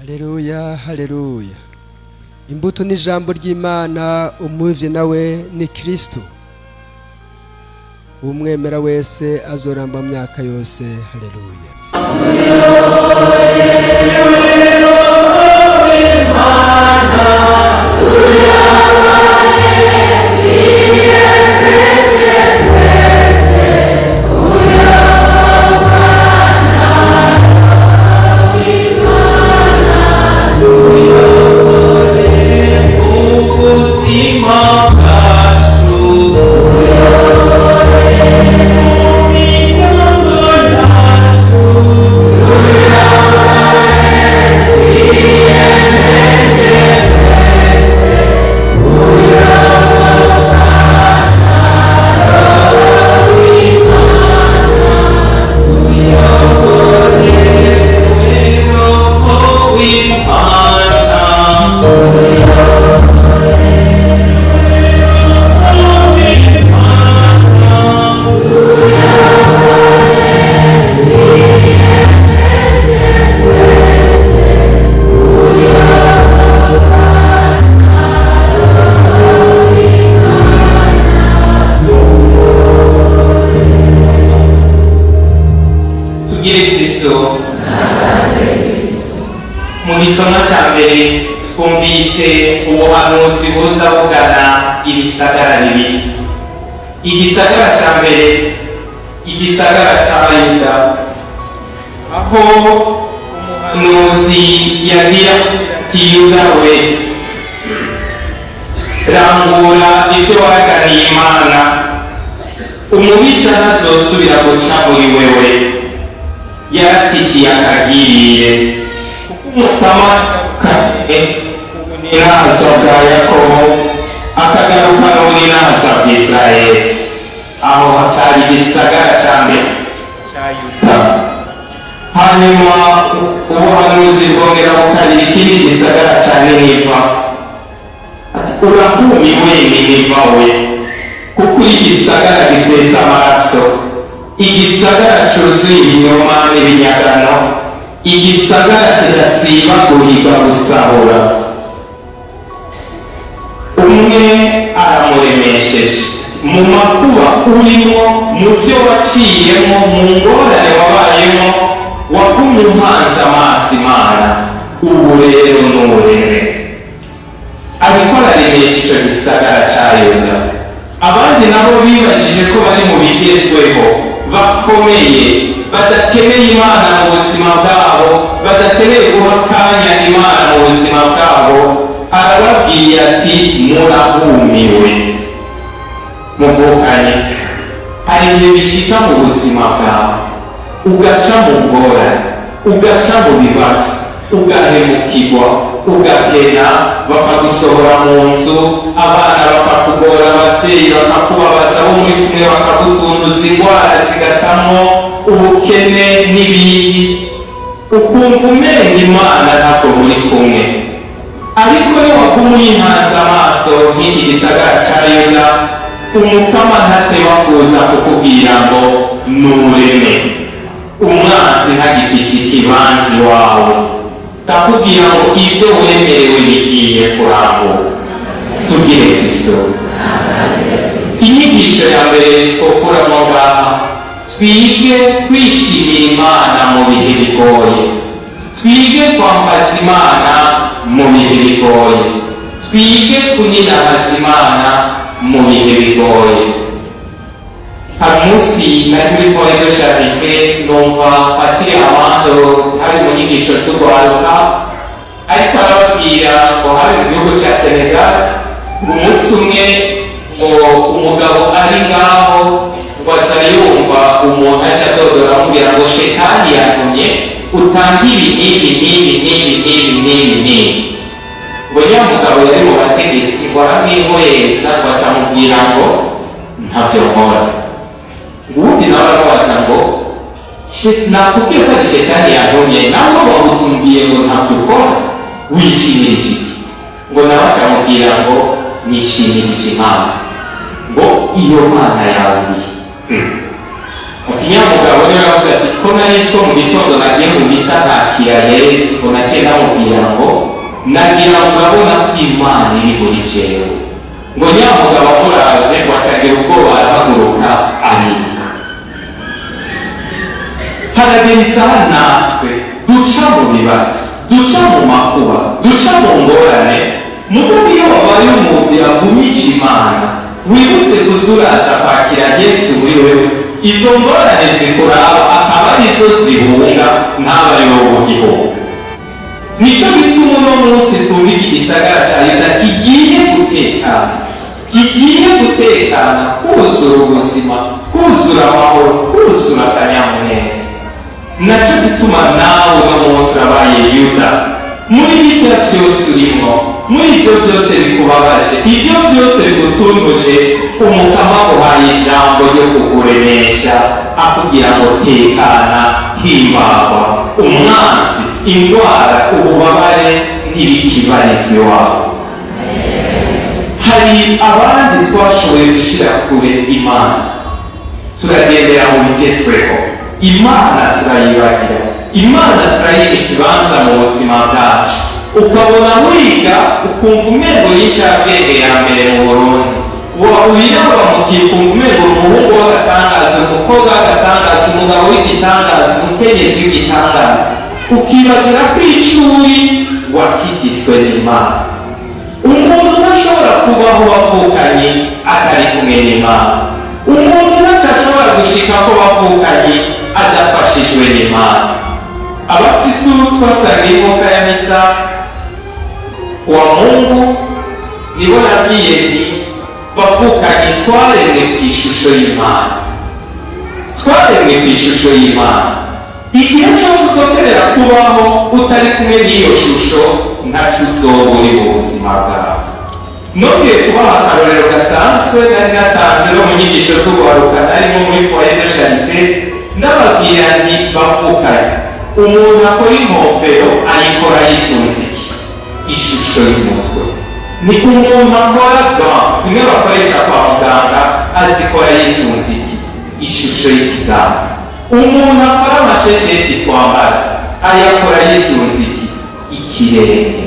Haleluya, haleluya. Imbuto n'ijambo ry'Imana, umuvye nawe ni Kristo. Umwemera wese azoramba myaka yose. Haleluya. Mugisoma cyambere twumvise ubuhanuzi buza bugana ibisagara bibiri. Igisagara cyambere, igisagara cya Yuda, aho umuhanuzi yagira ati Yuda we, rangura ibyo waganiye Imana, umubisha ntazosubira guca muri wewe. Yaratikiye akagirire umutama n'inazo bwa Yakobo akagaruka n'inazo bwa Israeli, aho hacari igisagara ca mbere ca Yuda. Hanyuma ubuhanuzi bwongera bukarira ikindi gisagara ca Niniva, ati urahumiwe Niniva we, kuko igisagara gisesa amaraso, igisagara cuzuye ibinyoma n'ibinyagano, igisagara kidasiba guhiga gusahura. Umwe aramuremesheje mu makuba urimo, mu byo waciyemo, mu ngorane wabayemo, wagumye uhanze amaso Imana. Ubu rero n'ureme ariko araremesha ico gisagara ca Yuda. Abandi nabo bibajije ko bari mu bigezweho bakomeye, badakeneye Imana mu buzima bwabo, badakeneye guha akanya Imana mu buzima bwabo. Arababwiye ati murahumiwe. Muvukanye, hari igihe bishika mu buzima bwawe ugaca mu ngorane, ugaca mu bibazo, ugahemukirwa, ugakena, bakagusohora mu nzu, abana bakakugora, abavyeyi bakakubabaza, bo muri kumwe bakagutunduza, ingwara zigatamo, ubukene n'ibindi, ukumva umenga Imana ntabwo muri kumwe. Ariko niwaguma uyihanze amaso nk'iki gisagara ca Yuda, umukama ntateba kuza kukubwira ngo nureme. Umwanzi ntagifise ikibanza iwawe, ndakubwira ngo ivyo wemerewe bigiye kurambuka. Tubwire Kristo. Inyigisho ya mbere twokuramo ngaha, twige kwishimira Imana mu bihe bigoye, twige kwambaza Imana mu bihe bigoye, twige kunyinahaza Imana mu bihe bigoye. Hamusi nari muri Koredo Charite, numva Patiri Amando hari mu nyigisho z'urwaruka, ariko arababwira ngo hari mu gihugu cya Senegal, umunsi umwe ngo umugabo ari ngaho, ngo aza yumva umuntu aje adodora amubwira ngo shetani yantumye utanga ibi n'ibi n'ibi n'ibi n'ibi n'ibi n'ibi. Ngo nyamugabo yari mu bategetsi, ngo aramwihoyeza, ngo acamubwira ngo ntavyo nkora. Ubundi nawe aramubaza ngo nakubwiye ko ari shetani yantumye, nawe wawuzumbiye ngo ntavyo ukora, wishimira iki? Ngo nawe acamubwira ngo nishimira Imana. Ngo iyo Mana yawe ati nyamugabo niwe yavuze ati ko nari nzi ko mu gitondo nagiye mu misa ntakira Yesu, ngo naciye ndamubwira ngo nagira ngo urabona ko Imana iri muri jewe, ngo nyamugabo amuraje ngo acagira ubwoba arahaguruka ariruka. Haragera isaha natwe duca mu bibazo, duca mu makuba, duca mu ngorane, mugo iyo wabaye umuntu yagumije Imana wibutse kuzuraza kwakira Yesu muri wewe, izo ngorane zikuraba akaba arizo zihunga ntabari wowe gihugu. Nico gituma uno munsi twumva iki gisagara ca Yuda kigiye gutekana, kuzura ubuzima, kuzura amahoro, kuzura akanyamuneza. Naco gituma nawe uno munsi urabaye Yuda, muri ibyo byose urimo, muri ibyo byose bikubabaje, ibyo byose bigutunuje, Umukama aguhaye ijambo ryo kukuremesha, akubwira ngo tekana, himbagwa, umwansi, indwara, ububabare ntibikibarizwe iwawe. Hari abandi twashoboye gushira kure Imana, turagendera mu bigezweho, Imana turayibagira, Imana turayika ikibanza mu buzima bwacu, ukabona wiga ukumva umengo y'incabwenge ya mbere mu Burundi, wirabura mukikumva umengo umuhungu w'agatangaza, umukobwa w'agatangaza, umugabo w'igitangaza, umukenyezi w'igitangaza, ukibagira ko icuri wakigizwe n'Imana. Umuntu ntashobora kubaho bavukanye atari kumwe n'Imana, umuntu ntashobora gushika ko bavukanye adafashijwe n'Imana. Abakristu twasanga ivoka ya misa wa Mungu nibo nabwiye nti bavukanye twaremwe ku ishusho y'Imana, twaremwe ku ishusho y'Imana. Igihe cyose uzokerera kubaho utari kumwe n'iyo shusho ntaco uzoba uri mu buzima bwawe. Nongeye kubaha akarorero gasanzwe nari natanze no mu nyigisho z'uguharuka narimo muri foyer de charité, ndababwira nti bavukanye umuntu akora inkofero ayikora yisunze iki? Ishusho y'umutwe. Ni umuntu akora gants zimwe bakoresha kwa muganga azikora yisunze iki? Ishusho y'ikiganza. Umuntu akora amashesheti twambara ayakora yisunze iki? Ikirenge.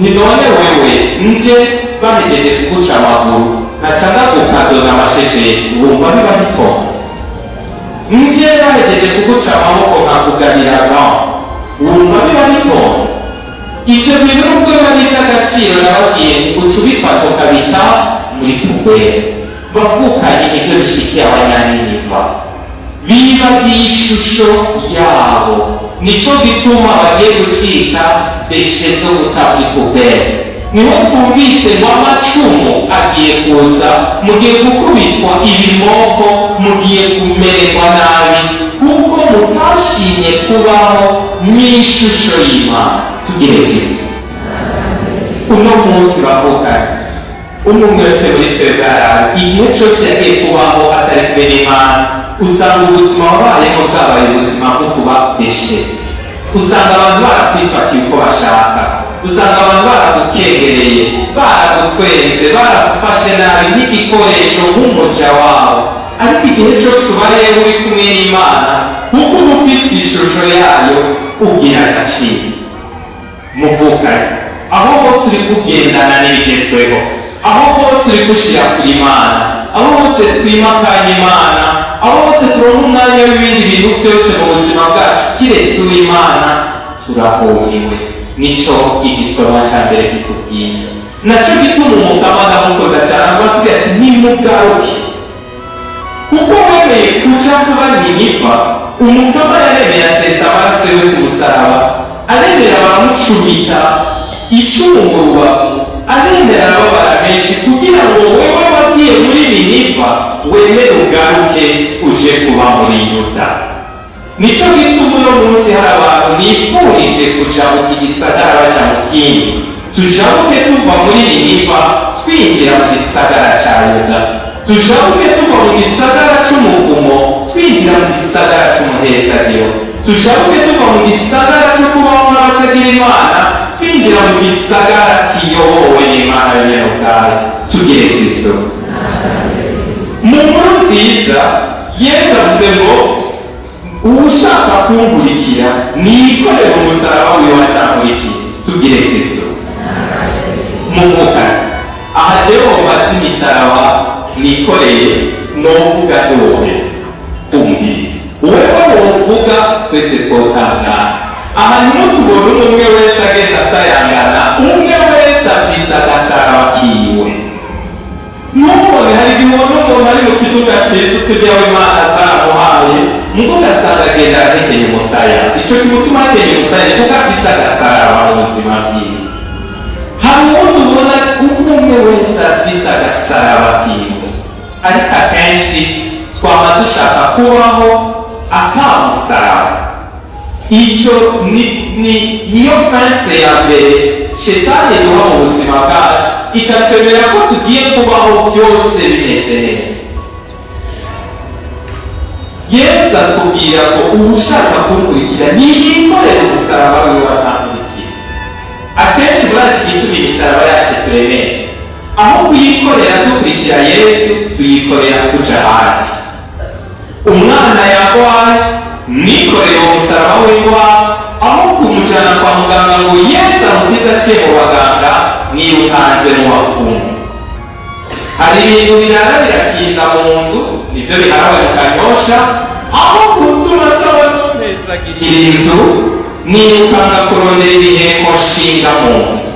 Ni none wewe nje bahejeje kuguca amaguru nacanga kukadona amashesheti wumva biba bitonze? Nje bahejeje kuguca amaboko nkakugabira gants wumva biba bitonze? Ivyo bintu nubwo biba ivy'agaciro nababwiye uca ubifata ukabita muri pubere. Bavukanye ivyo bishikiye abanyaniniva, bibagiye ishusho yabo, nico gituma bagiye gucika deshe zo guta muri pubere. Niho twumvise ngo amacumu agiye kuza, mugiye gukubitwa ibimoko, mugiye kumererwa nabi kuko mutashimye kubaho mw'ishusho y'Imana. Tugire Kristo. Uno munsi bavukanye umwe wese muri twebwe igihe cyose yagiye kubaho atari kumwe n'Imana, usanga ubuzima wabayemo bwabaye ubuzima bwo kuba deshe. Usanga abantu barakwifatiye uko bashaka, usanga abantu baragukengereye, baragutwenze, baragufashe nabi nk'igikoresho nk'umuja wabo. Ariko igihe cyose ubaye uri kumwe n'Imana kuko uba ufise ishusho yayo, ugira agaciro. Muvukanye aho hose uri kugendana n'ibigezweho, aho hose uri gushira kuri Imana, aho hose twimakanye Imana, aho hose turonka umwanya w'ibindi bintu byose mu buzima bwacu kiretse uw'Imana, turahuhiwe. Nico igisoma ca mbere kitubwira. Naco gituma Umukama ndamukunda cane avuga ati nimugaruke, kuko wemeye kuja kuba Niniva, Umukama yaremeye asesa amaraso yo ku musaraba, aremera baramucumita icumu mu rubavu, aremera ababara menshi kugira ngo wewe wagiye muri Niniva wemere ugaruke uje kuba muri Yuda. Nico gituma uno munsi hari abantu nifurije kujabuka igisagara baja mu kindi, tujabuke tuva muri Niniva twinjira mu gisagara ca Yuda, tujabuke tuva mu gisagara c'umuvumo twinjira mu gisagara c'umuhezagiro, tujabuke tuva mu gisagara co kubaho nk'abatagira Imana twinjira mu gisagara kiyobowe n'Imana yonyene ubwayo. Tugire Kristo. Mu nkuru nziza Yesu avuze ngo ushaka kunkurikira nikorere umusaraba wiwe azankurikire. Tubwire Kristo mumukana. Aha jewe mbazi imisaraba nikoreye novuga ndoheza umviriza. Wewe wovuga twese twotangana. Aha nimutubona umwe wese agenda asayangana, umwe wese afise agasaraba kiwe. Nubone hari igihe ubona umuntu ari mu kiduga cyiza tujyaho Imana zaramuhaye, mugo ugasanga agenda atekeye umusaya. Icyo kimutuma atekeye umusaya kuko afise agasaraba mu buzima bwiwe. Hari uwundi ubona umwe wese afise agasaraba kiwe, ariko akenshi twaba dushaka kubaho atamusaraba. Icyo niyo fanse ya mbere Shetani duha mu buzima bwacu, ikatwemera ko tugiye kubaho byose bimeze neza. Yesu akubwira ko ushaka kunkurikira niyikorere umusaraba wiwe azankurikira. Akenshi murazi igituma imisaraba yacu turemera, aho kuyikorera dukurikira Yesu tuyikorera tuja hasi. Umwana yarwaye nikoreye umusaraba w'indwara, aho kumujyana kwa muganga ngo Yesu amukize aciye mu baganga, nirukanze mu bapfumu. Hari ibintu birara birakinda mu nzu, nivyo biharawe mu Kanyosha, aho gutuma saba ntunezagirira inzu, nirukanga kurondera ibiheko nshinga mu nzu.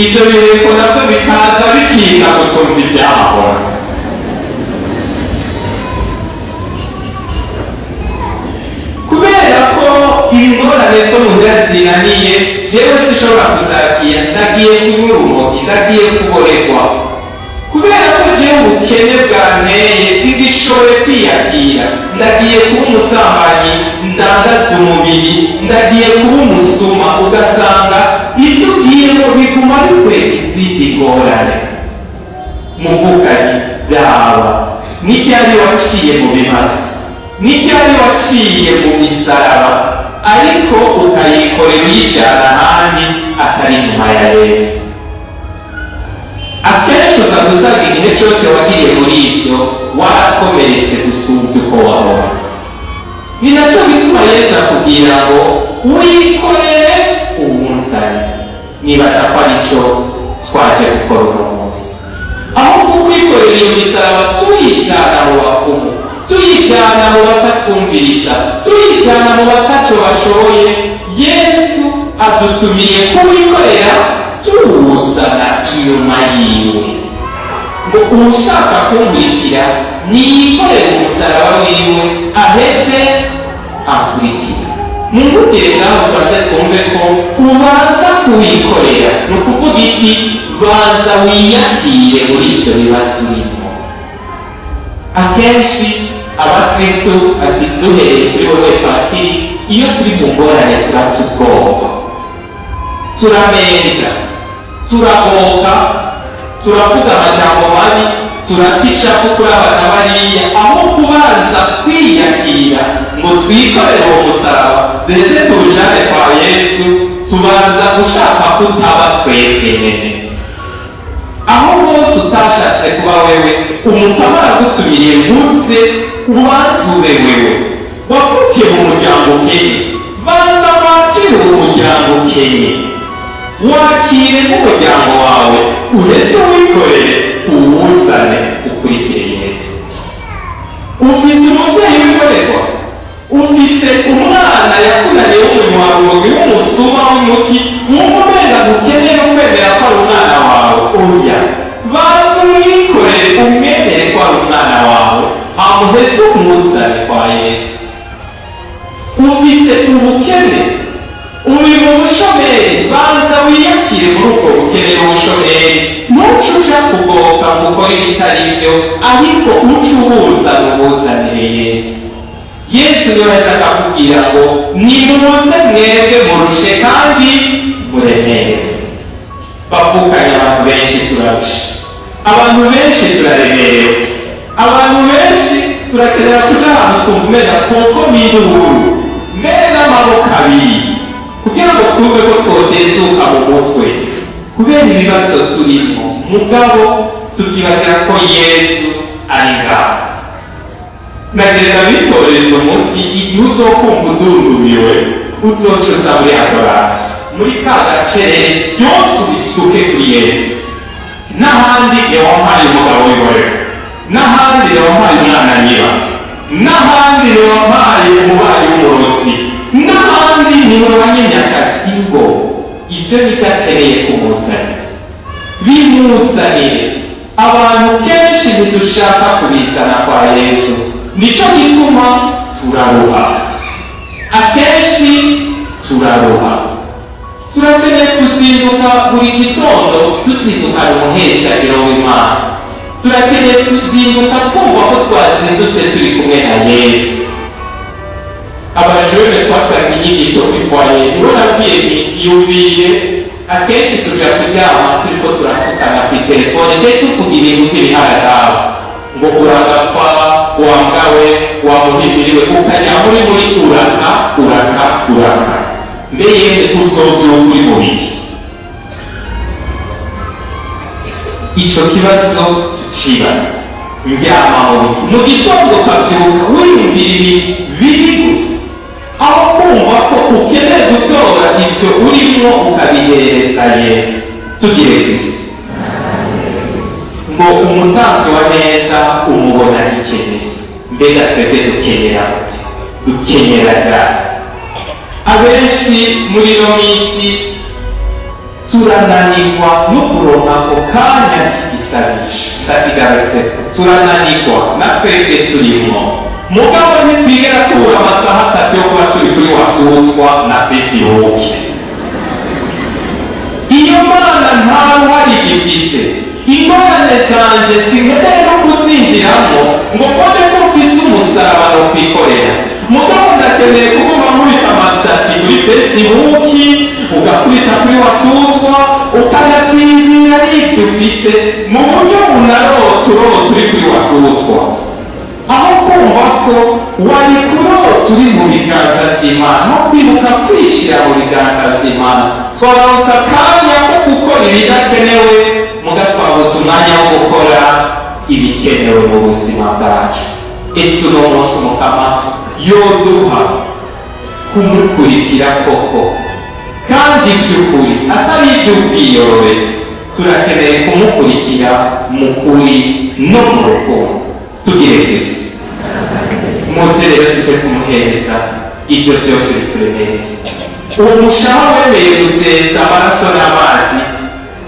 Ivyo biheko navyo bikaza bikinda gusumvya ivyahahora. Kubera ko ingorane zo muhira zinaniye, jewe sinshobora kuzakira, ndagiye kunywa urumogi, ndagiye kuboregwa. Kubera ko jewe ubukene bwanteye singishoboye kwiyakira, ndagiye kuba umusambanyi ndandaza umubiri, ndagiye kuba umusuma. Ugasanga ibyo ugiyemo biguma bikwega izindi ngorane. Muvukanye byaba n'ibyari waciye mu bibazo, n'ibyari waciye mu misaraba, ariko ukayikorera uyijyana ahandi atari inyuma ya Yesu. Akenshi uza gusanga igihe cyose wagiriye muri ibyo warakomeretse gusumba uko wahora. Ni nacyo bituma Yesu akubwira ngo wikorere uwunzanire. Nibaza ko ari cyo twaje gukora uno munsi, aho kwikorera iyo misaraba tuyijyana mu bapfumu, tuyijyana mu batatwumviriza, tuyijyana mu bataco bashoboye. Yesu adutumiye kuwikorera tuwuzana inyuma yiwe, ngo ushaka kumurikira niyikorere umusaraba wiwe aheze akurikira. Mungubire ngaho twaze twumve ko ubanza kuwikorera, ni ukuvuga iki? Banza wiyakire muri ibyo bibazo urimo. Akenshi abakristo ati duhereye kuri wowe Patiri, iyo turi mu ngorane turata ubwoba, turamenja, turagoka, turavuga amajambo mabi, turatisha kuri abana bariya, aho kubanza kwiyakira ngo twikorere uwo musaraba ndetse tuwujane kwa Yesu, tubanza gushaka kutaba twebwe nyene. Aho bose utashatse kuba wewe, umukama aragutumiriye nguze ubanzure wewe. Wavukiye mu muryango ukenye, banza wakire uwo muryango ukenye, wakire n'umuryango wawe, uretse wikorere uwuzane ukurikire Yesu. Ufise umuvyeyi w'ikorerwa, ufise umwana yakunaniye w'umunywarumogi w'umusuma w'umuki, mwumubenda gukeneye no kwemera ko ari umwana wawe. Oya, banza umwikorere umwemere ko ari umwana wawe, hamuheze umuzane kwa Yesu. Ufise ubukene, uri mu bushomeri, banza wiyakire muri ubwo bukene n'ubushomeri. Ntuce uja kugoka ngo ukore ibitari byo, ariko uce ubuzana ubuzanire Yesu. Yesu niwe aheza akakubwira ngo nimuze mwebwe murushe kandi muremere. Bavukanye abantu benshi turarusha, abantu benshi turaremerewe, abantu benshi turakenera kuja ahantu twumva umenya twokoma induru mbere n'amaboko abiri kugira ngo twumve ko twotezuka mu mutwe kubera ibibazo turimo, mugabo tukibagira ko Yesu ari ngaho. nagenda bitoreza umuti igihe uzokumva udundumiwe uzocuza muri adorasiyo, muri ka gacerere byose ubisuke kuri Yesu. N'ahandi wampaye umugabo w'ingorero, n'ahandi wampaye umwana nyiba, n'ahandi wampaye umubanyi w'umurozi, n'ahandi niwe wanyimye akazi. Ingo ibyo ntibyakeneye kumuzanira, bimuzanire. Abantu kenshi ntidushaka kubizana kwa Yesu, nicyo gituma turaruha, akenshi turaruha. Turakeneye kuzinduka buri gitondo tuzindukana umuhezagiro w'Imana. Turakeneye kuzinduka twumva ko twazindutse turi kumwe na Yesu. Abajene twasanga inyigisho kwitwaye nibo nabwiye nti yumviye akenshi tuja kuryama turiko turatukana ku telefone je tuvuga ibintu by'ibiharadawe ngo uragapfa wamgawe wamuhimiriwe ukajya muri uraka mbe yemwe uzovyuka uri mu biki? Ico kibazo tucibaza. Ndyama mu gitondo ukavyuka wiyumvira ibintu bibi gusa, aho kumva ko ukeneye gutora ibyo urimo ukabihereza Yesu. Tugire Kristo ngo umutanzi wa neza umubona gikeneye. Mbega twebwe dukenera gute? Dukenera gute? Abenshi muri ino minsi turananirwa no kuronka ako kanya k'igisabisho. Ndakigarutse, turananirwa na twebwe turimo. Mugabo ntitwigera tubura amasaha 3 yo kuba turi kuri wasutwa na Facebook. Iyo Mana ntawe wari gifise. Ingorane zanje sinkeneye no kuzinjiramo ngo mbone ko mfise umusaraba no kwikorera. Mugabo ndakeneye kuguma nkubita amasitati kuri Facebook, ugakubita kuri wasutwa, ukanasinzira n'ibyo ufise mu buryo unarota uri kuri wasutwa, aho kumva ko wari kurota uri mu biganza by'Imana, no kwibuka kwishira mu biganza by'Imana. Twaronsa akanya ko gukora ibidakenewe, mugatwabuza umwanya wo gukora ibikenewe mu buzima bwacu. Ese uno munsi Mukama yoduha kumukurikira koko, kandi by'ukuri atari iby'ubwiyorobezi. Turakeneye kumukurikira mu kuri no mu rukundo. Tugire Kristo. Muze rero tuze kumuhereza ibyo byose bituremereye. Uwo mushaha wemeye gusesa amaraso n'amazi,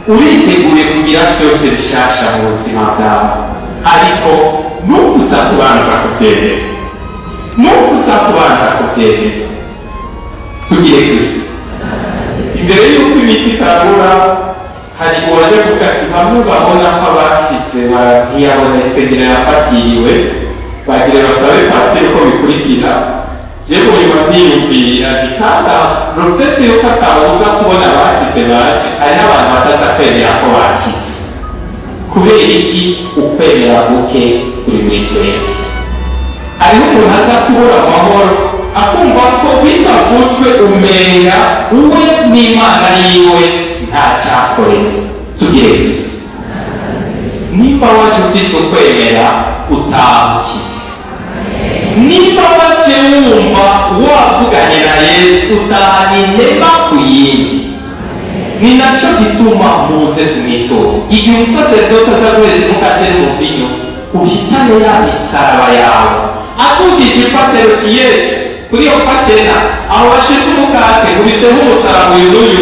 uriteguye kugira byose bishasha mu buzima bwawe, ariko nukuza kubanza kubyemera. Tugire Kristo. Imbere y'uko iminsi itangura, hari uwaje kuvuga ati bamwe babona ko abakize ntiyabonetse ngira yafatiriwe, bagire basabe patiri uko bikurikira. Jewe uyu ntiyumvira ikanda rufite yuko atawuza kubona abakize baje, hari n'abantu bataza kwemera ko bakize. Kubera iki? Ukwemera guke kuri muri twebwe. Hariho umuntu aza kubura amahoro akumva ko bitavutswe umenga uwe n'Imana yiwe nta cyakoretse. Tugire Kristo. Niba waje ufise ukwemera utamukize, niba waje wumva wavuganye na Yesu utahana inema ku yindi, ni nacyo gituma muze tumwiture. Igihe umusaseredoti aza guhereza umukate n'umuvinyo, uhitane ya misaraba yawe, atugije ipatero ti Yesu kuri iyo patena aho washize umukate ubiseho umusaraba uyu n'uyu.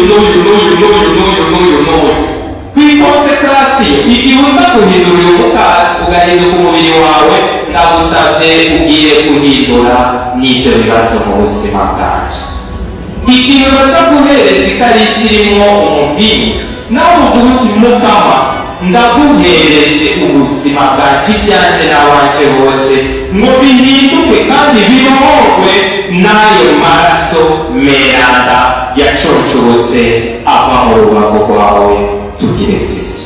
Kw'ikonsekrasiyo igihe uza guhindura uyu mukate ugahinduka umubiri wawe, ndagusabye ugiye guhindura n'ibyo bibazo mu buzima bwacu. Igihe baza guhereza ikarisi irimo umuvinyo, nawe uvuga uti Mukama ndaguhereje ubuzima bwacu, ibyanje n'abanje bose, ngo bihinduke kandi bibohorwe n'ayo maraso meranda yacocorotse ava mu rubavu rwawe. Tugire Kristo.